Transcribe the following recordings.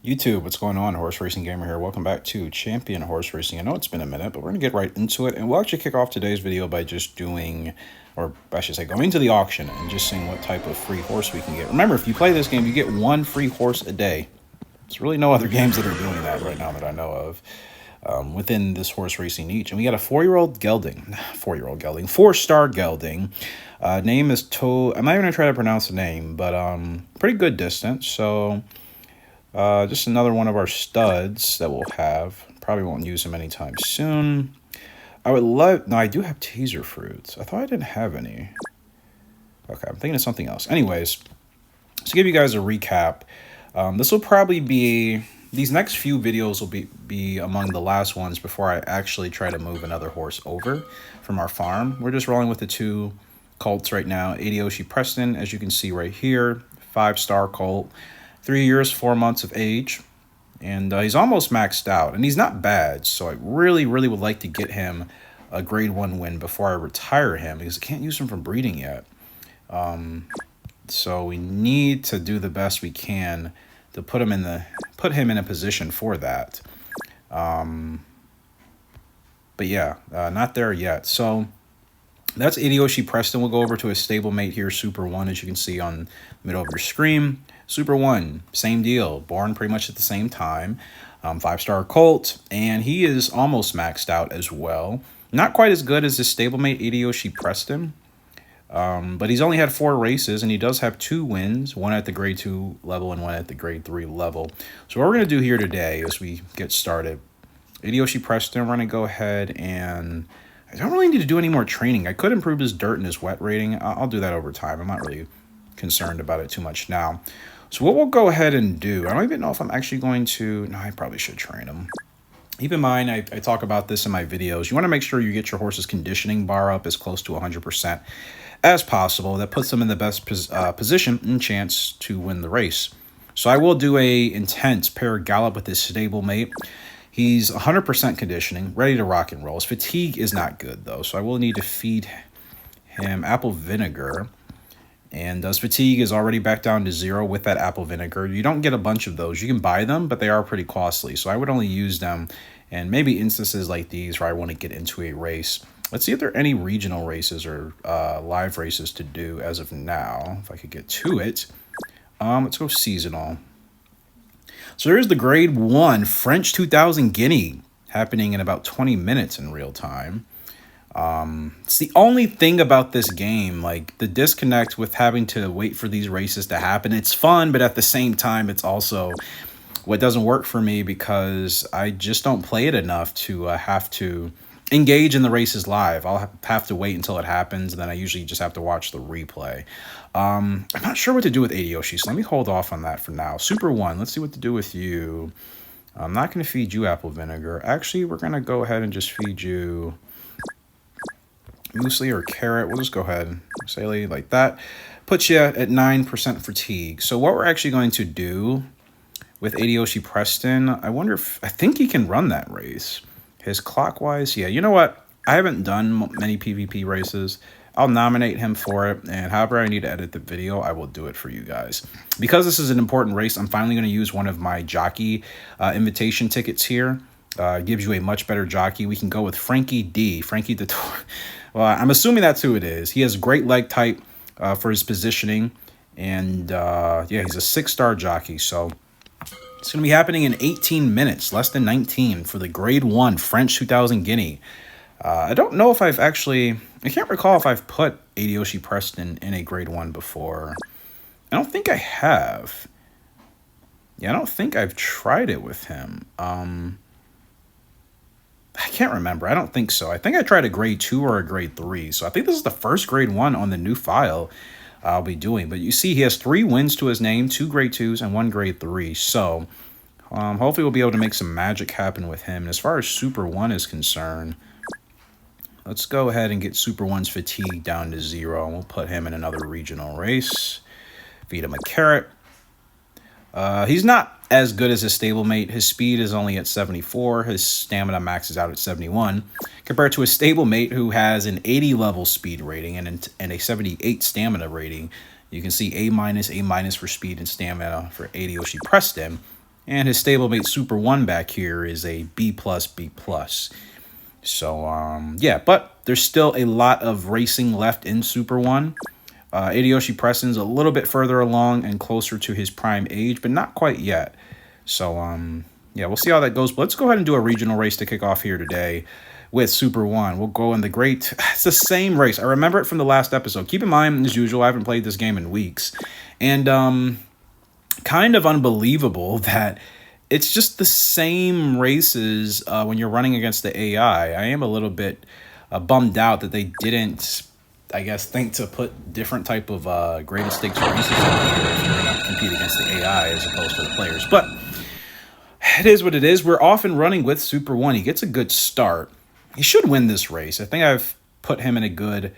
YouTube, what's going on? Horse Racing Gamer here. Welcome back to Champion Horse Racing. I know it's been a minute, but we're going to get right into it. And we'll actually kick off today's video by just doing, or I should say, going to the auction and just seeing what type of free horse we can get. Remember, if you play this game, you get one free horse a day. There's really no other games that are doing that right now that I know of within this horse racing niche. And we got a four-star gelding. Name is I'm not even going to try to pronounce the name, but pretty good distance. So just another one of our studs that we'll have. Probably won't use them anytime soon. I would love... No, I do have teaser fruits. I thought I didn't have any. Okay, I'm thinking of something else. Anyways, to give you guys a recap, this will probably be... These next few videos will be among the last ones before I actually try to move another horse over from our farm. We're just rolling with the two colts right now. Adioshi Preston, as you can see right here. 5-star colt. 3 years, 4 months of age. And he's almost maxed out. And he's not bad. So I really, really would like to get him a grade 1 win before I retire him, because I can't use him from breeding yet. So we need to do the best we can to put him in a position for that. But yeah, not there yet. So that's Adioshi Preston. We'll go over to his stablemate here, Super 1, as you can see on the middle of your screen. Super 1, same deal. Born pretty much at the same time. 5-star colt, and he is almost maxed out as well. Not quite as good as his stablemate, Adioshi Preston. But he's only had 4 races, and he does have 2 wins, one at the grade 2 level and one at the grade 3 level. So what we're going to do here today as we get started, Adioshi Preston, we're going to go ahead and... I don't really need to do any more training. I could improve his dirt and his wet rating. I'll do that over time. I'm not really concerned about it too much now. So what we'll go ahead and do, I don't even know if I'm actually going to... No, I probably should train him. Keep in mind, I talk about this in my videos. You want to make sure you get your horse's conditioning bar up as close to 100% as possible. That puts them in the best position and chance to win the race. So I will do a intense pair gallop with his stablemate. He's 100% conditioning, ready to rock and roll. His fatigue is not good, though, so I will need to feed him apple vinegar. And his fatigue is already back down to 0 with that apple vinegar. You don't get a bunch of those. You can buy them, but they are pretty costly. So I would only use them in maybe instances like these where I want to get into a race. Let's see if there are any regional races or live races to do as of now, if I could get to it. Let's go seasonal. So there's the grade 1 French 2000 Guinea happening in about 20 minutes in real time. It's the only thing about this game, like the disconnect with having to wait for these races to happen. It's fun, but at the same time, it's also what doesn't work for me because I just don't play it enough to have to engage in the races live. I'll have to wait until it happens, and then I usually just have to watch the replay. I'm not sure what to do with Adioshi, so let me hold off on that for now. Super 1, let's see what to do with you. I'm not going to feed you apple vinegar. Actually, we're going to go ahead and just feed you muesli or carrot. We'll just go ahead, say like that. Puts you at 9% fatigue. So what we're actually going to do with Adioshi Preston, I think he can run that race. His clockwise, yeah, you know what? I haven't done many PvP races. I'll nominate him for it, and however I need to edit the video, I will do it for you guys. Because this is an important race, I'm finally going to use one of my jockey invitation tickets here. Gives you a much better jockey. We can go with Frankie D. Frankie the... Well, I'm assuming that's who it is. He has great leg type for his positioning, and yeah, he's a 6-star jockey, so... It's going to be happening in 18 minutes, less than 19, for the grade 1 French 2000 Guinea. I don't know if I've actually... I can't recall if I've put Adioshi Preston in a grade 1 before. I don't think I have. Yeah, I don't think I've tried it with him. I can't remember. I don't think so. I think I tried a grade 2 or a grade 3. So I think this is the first grade 1 on the new file I'll be doing. But you see, he has 3 wins to his name, 2 grade 2s and 1 grade 3. So hopefully we'll be able to make some magic happen with him. And as far as Super 1 is concerned, let's go ahead and get Super 1's fatigue down to 0. We'll put him in another regional race. Feed him a carrot. He's not as good as his stablemate. His speed is only at 74. His stamina maxes out at 71. Compared to his stablemate, who has an 80 level speed rating and a 78 stamina rating. You can see A-, A- for speed and stamina for Adioshi Preston. And his stablemate Super One back here is a B plus B plus. So yeah, but there's still a lot of racing left in Super One. Hideyoshi Preston's a little bit further along and closer to his prime age, but not quite yet. So yeah, we'll see how that goes. But let's go ahead and do a regional race to kick off here today with Super One. We'll go in the great. It's the same race. I remember it from the last episode. Keep in mind, as usual, I haven't played this game in weeks, and kind of unbelievable that it's just the same races when you're running against the AI. I am a little bit bummed out that they didn't, I guess, think to put different type of greatest stakes races in here if you're going to compete against the AI as opposed to the players. But it is what it is. We're off and running with Super One. He gets a good start. He should win this race. I think I've put him in a good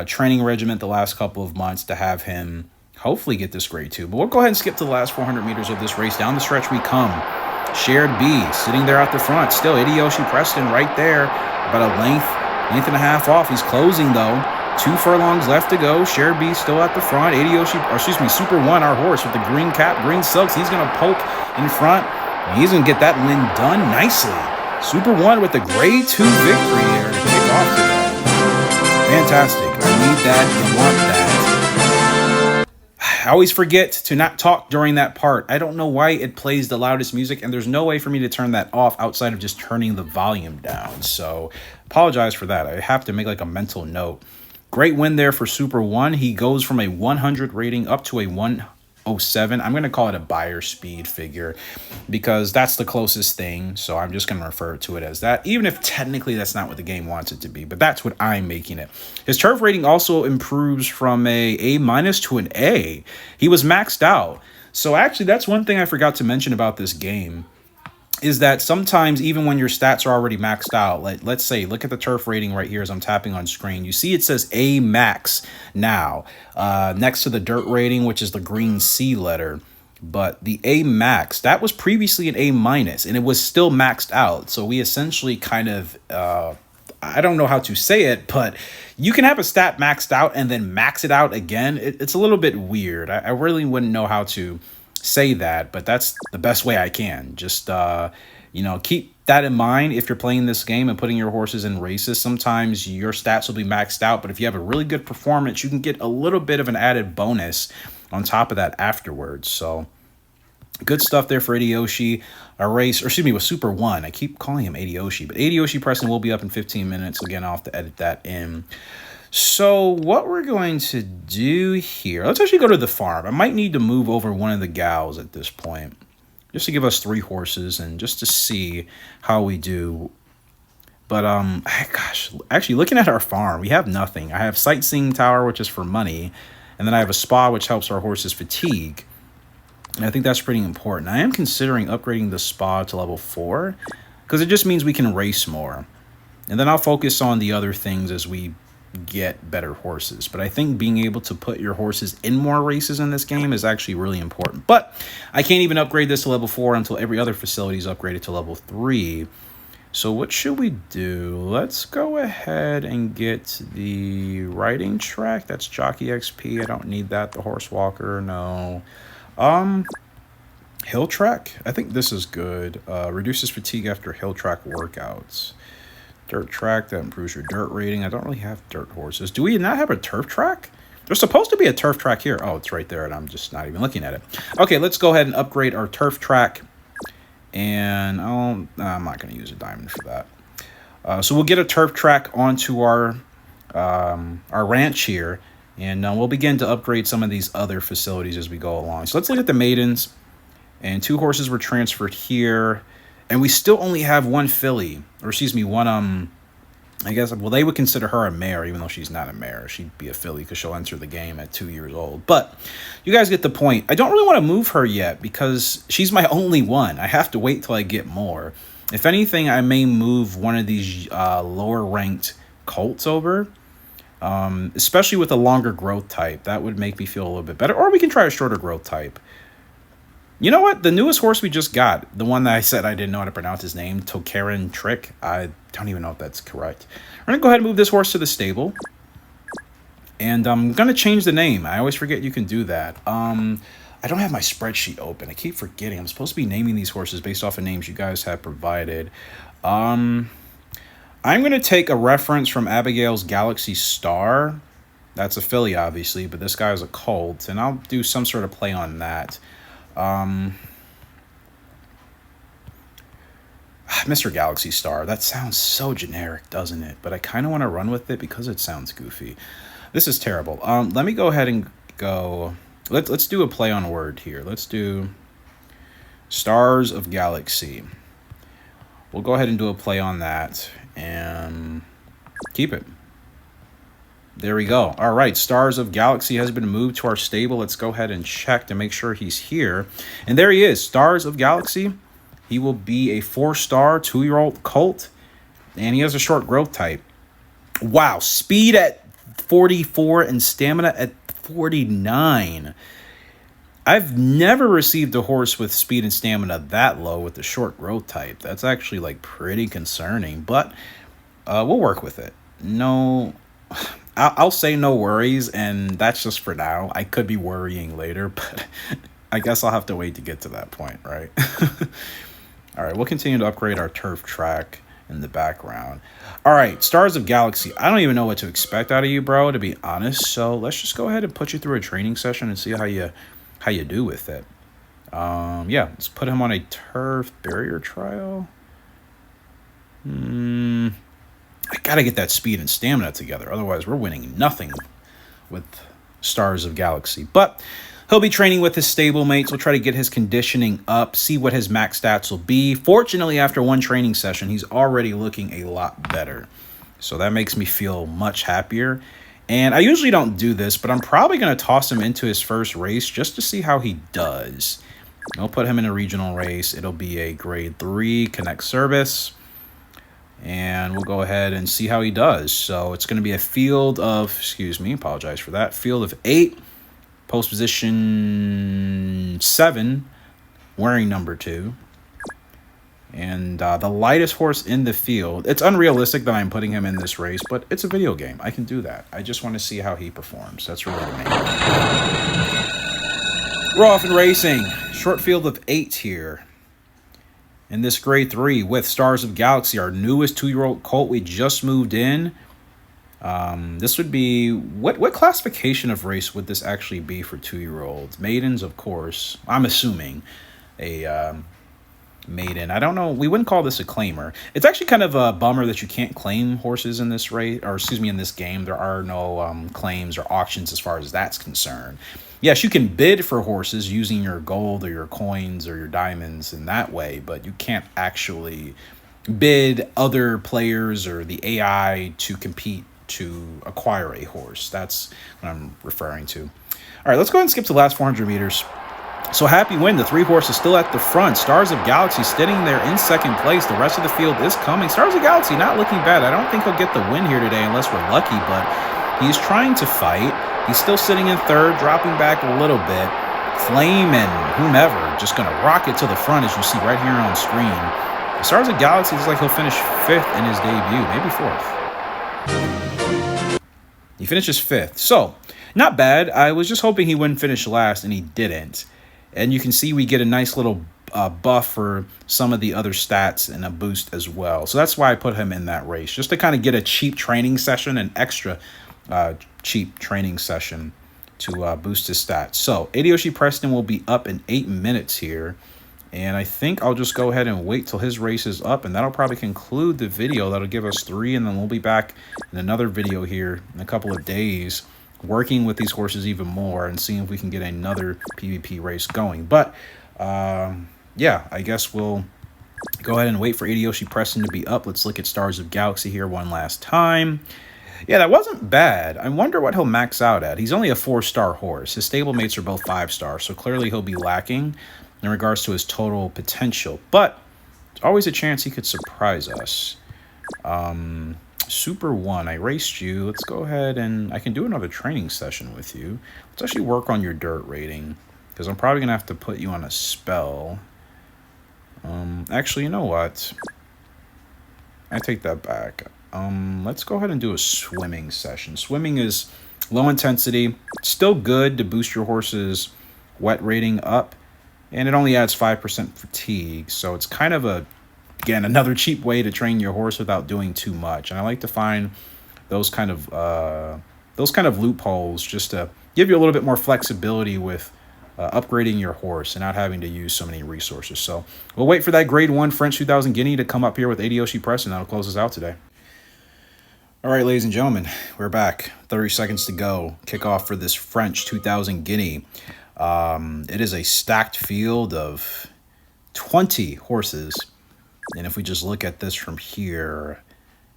training regiment the last couple of months to have him hopefully get this grade 2. But we'll go ahead and skip to the last 400 meters of this race. Down the stretch we come. Shared B sitting there at the front. Still Hideyoshi Preston right there. About a length and a half off. He's closing though. 2 furlongs left to go. Shared B still at the front. Super One, our horse with the green cap, green silks. He's going to poke in front. And he's going to get that win done nicely. Super One with the grade 2 victory there to kick off today. Fantastic. I need that and want that. I always forget to not talk during that part. I don't know why it plays the loudest music, and there's no way for me to turn that off outside of just turning the volume down. So apologize for that. I have to make like a mental note. Great win there for Super One. He goes from a 100 rating up to a 107. I'm going to call it a buyer speed figure because that's the closest thing. So I'm just going to refer to it as that, even if technically that's not what the game wants it to be. But that's what I'm making it. His turf rating also improves from a A- to an A. He was maxed out. So actually, that's one thing I forgot to mention about this game. Is that sometimes even when your stats are already maxed out, let's say, look at the turf rating right here as I'm tapping on screen. You see it says A max now next to the dirt rating, which is the green C letter. But the A max, that was previously an A minus, and it was still maxed out. So we essentially kind of, I don't know how to say it, but you can have a stat maxed out and then max it out again. It's a little bit weird. I really wouldn't know how to say that, but that's the best way I can. Just keep that in mind if you're playing this game and putting your horses in races. Sometimes your stats will be maxed out, but if you have a really good performance, you can get a little bit of an added bonus on top of that afterwards. So good stuff there for Hideyoshi. With Super One. I keep calling him Hideyoshi, but Hideyoshi Preston will be up in 15 minutes. Again, I'll have to edit that in. So what we're going to do here, let's actually go to the farm. I might need to move over one of the gals at this point, just to give us 3 horses and just to see how we do. But actually looking at our farm, we have nothing. I have Sightseeing Tower, which is for money, and then I have a spa, which helps our horses fatigue. And I think that's pretty important. I am considering upgrading the spa to level 4 because it just means we can race more. And then I'll focus on the other things as we get better horses. But I think being able to put your horses in more races in this game is actually really important. But I can't even upgrade this to level 4 until every other facility is upgraded to level 3. So what should we do? Let's go ahead and get the riding track. That's Jockey XP. I don't need that. The horse walker, no. Hill track. I think this is good. Reduces fatigue after hill track workouts. Dirt track, that improves your dirt rating. I don't really have dirt horses. Do we not have a turf track? There's supposed to be a turf track here. Oh, it's right there, and I'm just not even looking at it. Okay, let's go ahead and upgrade our turf track. And I'm not going to use a diamond for that. So we'll get a turf track onto our ranch here, and we'll begin to upgrade some of these other facilities as we go along. So let's look at the maidens. And 2 horses were transferred here. And we still only have 1 filly, or excuse me, one, I guess, well, they would consider her a mare, even though she's not a mare. She'd be a filly because she'll enter the game at 2 years old. But you guys get the point. I don't really want to move her yet because she's my only one. I have to wait till I get more. If anything, I may move one of these lower-ranked colts over, especially with a longer growth type. That would make me feel a little bit better. Or we can try a shorter growth type. You know what? The newest horse we just got, the one that I said I didn't know how to pronounce his name, Tokaran Trick. I don't even know if that's correct. We're going to go ahead and move this horse to the stable. And I'm going to change the name. I always forget you can do that. I don't have my spreadsheet open. I keep forgetting. I'm supposed to be naming these horses based off of names you guys have provided. I'm going to take a reference from Abigail's Galaxy Star. That's a filly, obviously, but this guy is a colt, and I'll do some sort of play on that. Mr. Galaxy Star. That sounds so generic, doesn't it? But I kind of want to run with it because it sounds goofy. This is terrible. Let me go ahead and go. Let's do a play on word here. Let's do Stars of Galaxy. We'll go ahead and do a play on that and keep it. There we go. All right, Stars of Galaxy has been moved to our stable. Let's go ahead and check to make sure he's here. And there he is, Stars of Galaxy. He will be a 4-star, 2-year-old colt, and he has a short growth type. Wow, speed at 44 and stamina at 49. I've never received a horse with speed and stamina that low with the short growth type. That's actually like pretty concerning, but we'll work with it. No, I'll say no worries, and that's just for now. I could be worrying later, but I guess I'll have to wait to get to that point, right? All right, we'll continue to upgrade our turf track in the background. All right, Stars of Galaxy. I don't even know what to expect out of you, bro, to be honest. So let's just go ahead and put you through a training session and see how you do with it. Yeah, let's put him on a turf barrier trial. I gotta get that speed and stamina together. Otherwise, we're winning nothing with Stars of Galaxy. But he'll be training with his stablemates. We'll try to get his conditioning up, see what his max stats will be. Fortunately, after one training session, he's already looking a lot better. So that makes me feel much happier. And I usually don't do this, but I'm probably going to toss him into his first race just to see how he does. I'll put him in a regional race. It'll be a grade 3 Connect service. And we'll go ahead and see how he does. So it's going to be a field of, apologize for that, field of 8. Post position 7, wearing number 2. And the lightest horse in the field. It's unrealistic that I'm putting him in this race, but it's a video game. I can do that. I just want to see how he performs. That's really the main thing. We're off and racing. Short field of 8 here. In this grade 3 with Stars of Galaxy, our newest 2-year-old colt we just moved in. This would be, what classification of race would this actually be for 2-year-olds? Maidens, of course. I'm assuming a maiden. I don't know. We wouldn't call this a claimer. It's actually kind of a bummer that you can't claim horses in this race, or in this game. There are no claims or auctions as far as that's concerned. Yes, you can bid for horses using your gold or your coins or your diamonds in that way, but you can't actually bid other players or the AI to compete to acquire a horse. That's what I'm referring to. All right, let's go ahead and skip to the last 400 meters. So happy win. The 3 horses still at the front. Stars of Galaxy sitting there in second place. The rest of the field is coming. Stars of Galaxy not looking bad. I don't think he'll get the win here today unless we're lucky, but he's trying to fight. He's still sitting in third, dropping back a little bit. Flame and whomever just going to rocket to the front, as you see right here on screen. The Stars of Galaxy looks like he'll finish 5th in his debut, maybe 4th. He finishes 5th. So, not bad. I was just hoping he wouldn't finish last, and he didn't. And you can see we get a nice little buff for some of the other stats and a boost as well. So that's why I put him in that race, just to kind of get a cheap training session, an extra cheap training session to boost his stats. So, Adeoshi Preston will be up in 8 minutes here. And I think I'll just go ahead and wait till his race is up, and that'll probably conclude the video. That'll give us 3, and then we'll be back in another video here in a couple of days, working with these horses even more and seeing if we can get another PvP race going. But, yeah, I guess we'll go ahead and wait for Adeoshi Preston to be up. Let's look at Stars of Galaxy here one last time. Yeah, that wasn't bad. I wonder what he'll max out at. He's only a 4-star horse. His stablemates are both 5-star, so clearly he'll be lacking in regards to his total potential. But there's always a chance he could surprise us. Super 1, I raced you. Let's go ahead and I can do another training session with you. Let's actually work on your dirt rating, because I'm probably going to have to put you on a spell. Actually, you know what? I take that back. Let's go ahead and do a swimming session. Swimming is low intensity, still good to boost your horse's wet rating up, and it only adds 5% fatigue. So it's kind of again, another cheap way to train your horse without doing too much. And I like to find those kind of loopholes just to give you a little bit more flexibility with upgrading your horse and not having to use so many resources. So we'll wait for that grade 1 French 2000 Guinea to come up here with Adeoshi Preston. That'll close us out today. All right, ladies and gentlemen, we're back. 30 seconds to go. Kickoff for this French 2000 Guinea. It is a stacked field of 20 horses. And if we just look at this from here,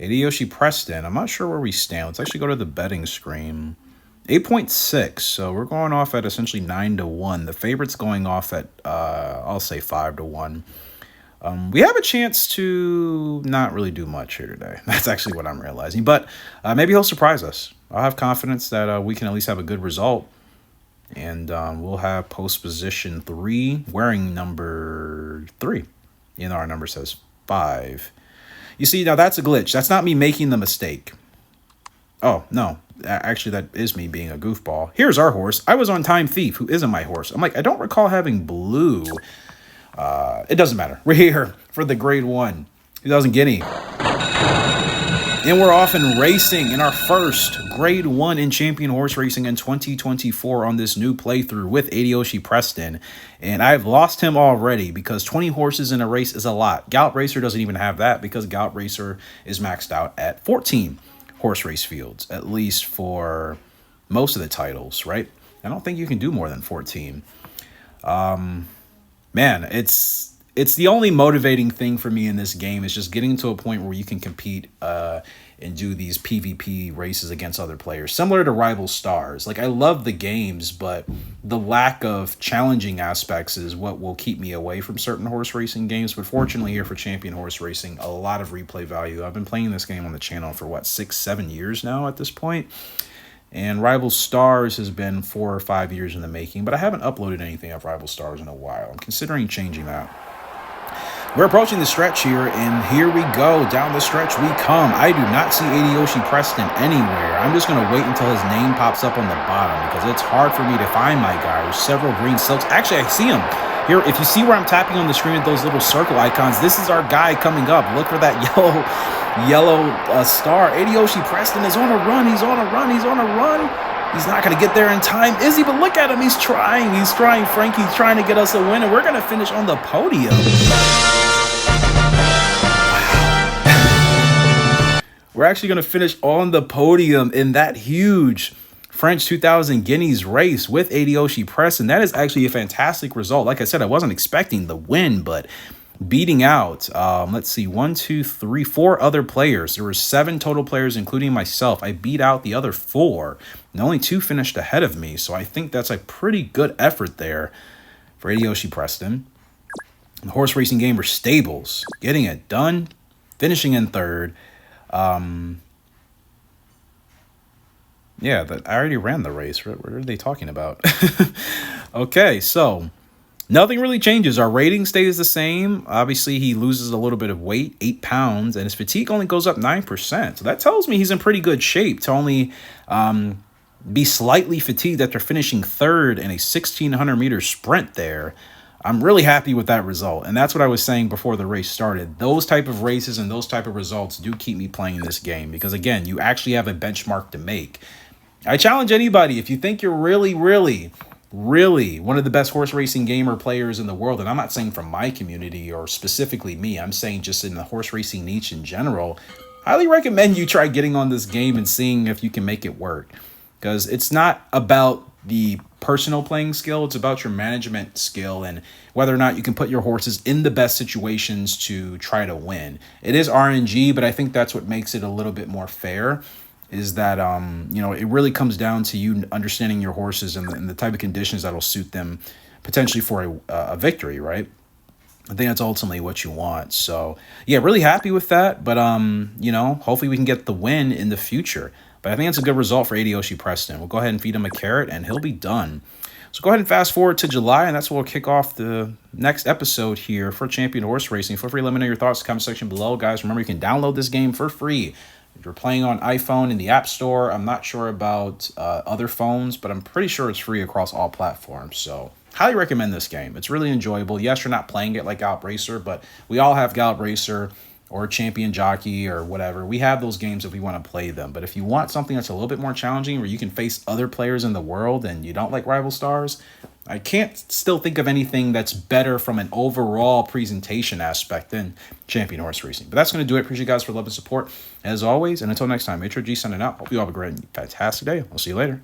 Adeoshi Preston, I'm not sure where we stand. Let's actually go to the betting screen. 8.6, so we're going off at essentially 9-1. The favorite's going off at, I'll say 5-1. We have a chance to not really do much here today. That's actually what I'm realizing. But maybe he'll surprise us. I'll have confidence that we can at least have a good result. And we'll have post position 3 wearing number 3. You know, our number says 5. You see, now that's a glitch. That's not me making the mistake. Oh, no. Actually, that is me being a goofball. Here's our horse. I was on Time Thief, who isn't my horse. I'm like, I don't recall having blue. It doesn't matter. We're here for the grade 1 2000 Guinea. And we're off and racing in our first grade 1 in champion horse racing in 2024 on this new playthrough with Adeoshi Preston. And I've lost him already because 20 horses in a race is a lot. Gallop Racer doesn't even have that because Gallop Racer is maxed out at 14 horse race fields, at least for most of the titles, right? I don't think you can do more than 14. Man, it's the only motivating thing for me in this game is just getting to a point where you can compete and do these PvP races against other players, similar to Rival Stars. Like, I love the games, but the lack of challenging aspects is what will keep me away from certain horse racing games. But fortunately here for Champion Horse Racing, a lot of replay value. I've been playing this game on the channel for, 6-7 years now at this point. And Rival Stars has been 4 or 5 years in the making, but I haven't uploaded anything of Rival Stars in a while. I'm considering changing that. We're approaching the stretch here, and here we go. Down the stretch we come. I do not see Adeoshi Preston anywhere. I'm just going to wait until his name pops up on the bottom because it's hard for me to find my guy. There's several green silks. Actually, I see him. Here, if you see where I'm tapping on the screen with those little circle icons, this is our guy coming up. Look for that yellow star. Adeoshi Preston is on a run. He's on a run. He's on a run. He's not going to get there in time, is he? But look at him. He's trying. He's trying, Frank. He's trying to get us a win, and we're going to finish on the podium. We're actually going to finish on the podium in that huge French 2000 Guineas race with Adeoshi Preston. That is actually a fantastic result. Like I said, I wasn't expecting the win, but beating out, let's see, 4 other players. There were 7 total players, including myself. I beat out the other 4, and only 2 finished ahead of me. So I think that's a pretty good effort there for Adeoshi Preston. The horse racing game were stables, getting it done, finishing in 3rd. Yeah, I already ran the race. What are they talking about? Okay, so nothing really changes. Our rating stays the same. Obviously, he loses a little bit of weight, 8 pounds, and his fatigue only goes up 9%. So that tells me he's in pretty good shape to only be slightly fatigued after finishing 3rd in a 1,600-meter sprint there. I'm really happy with that result, and that's what I was saying before the race started. Those type of races and those type of results do keep me playing this game because, again, you actually have a benchmark to make. I challenge anybody, if you think you're really one of the best horse racing gamer players in the world, and I'm not saying from my community or specifically me, I'm saying just in the horse racing niche in general, highly recommend you try getting on this game and seeing if you can make it work. Because it's not about the personal playing skill, it's about your management skill and whether or not you can put your horses in the best situations to try to win. It is RNG, but I think that's what makes it a little bit more fair, is that it really comes down to you understanding your horses and the type of conditions that'll suit them potentially for a victory, right? I think that's ultimately what you want. So yeah, really happy with that, but hopefully we can get the win in the future. But I think it's a good result for Adeoshi Preston. We'll go ahead and feed him a carrot, and he'll be done. So go ahead and fast forward to July, and that's where we'll kick off the next episode here for Champion Horse Racing. Feel free to let me know your thoughts in the comment section below, guys. Remember, you can download this game for free if you're playing on iPhone in the App Store. I'm not sure about other phones, but I'm pretty sure it's free across all platforms. So highly recommend this game. It's really enjoyable. Yes, you're not playing it like Gallup Racer, but we all have Gallup Racer or Champion Jockey or whatever. We have those games if we want to play them. But if you want something that's a little bit more challenging, where you can face other players in the world and you don't like Rival Stars, I can't still think of anything that's better from an overall presentation aspect than Champion Horse Racing. But that's going to do it. Appreciate you guys for love and support as always. And until next time, H.O.G. signing out. Hope you all have a great and fantastic day. We'll see you later.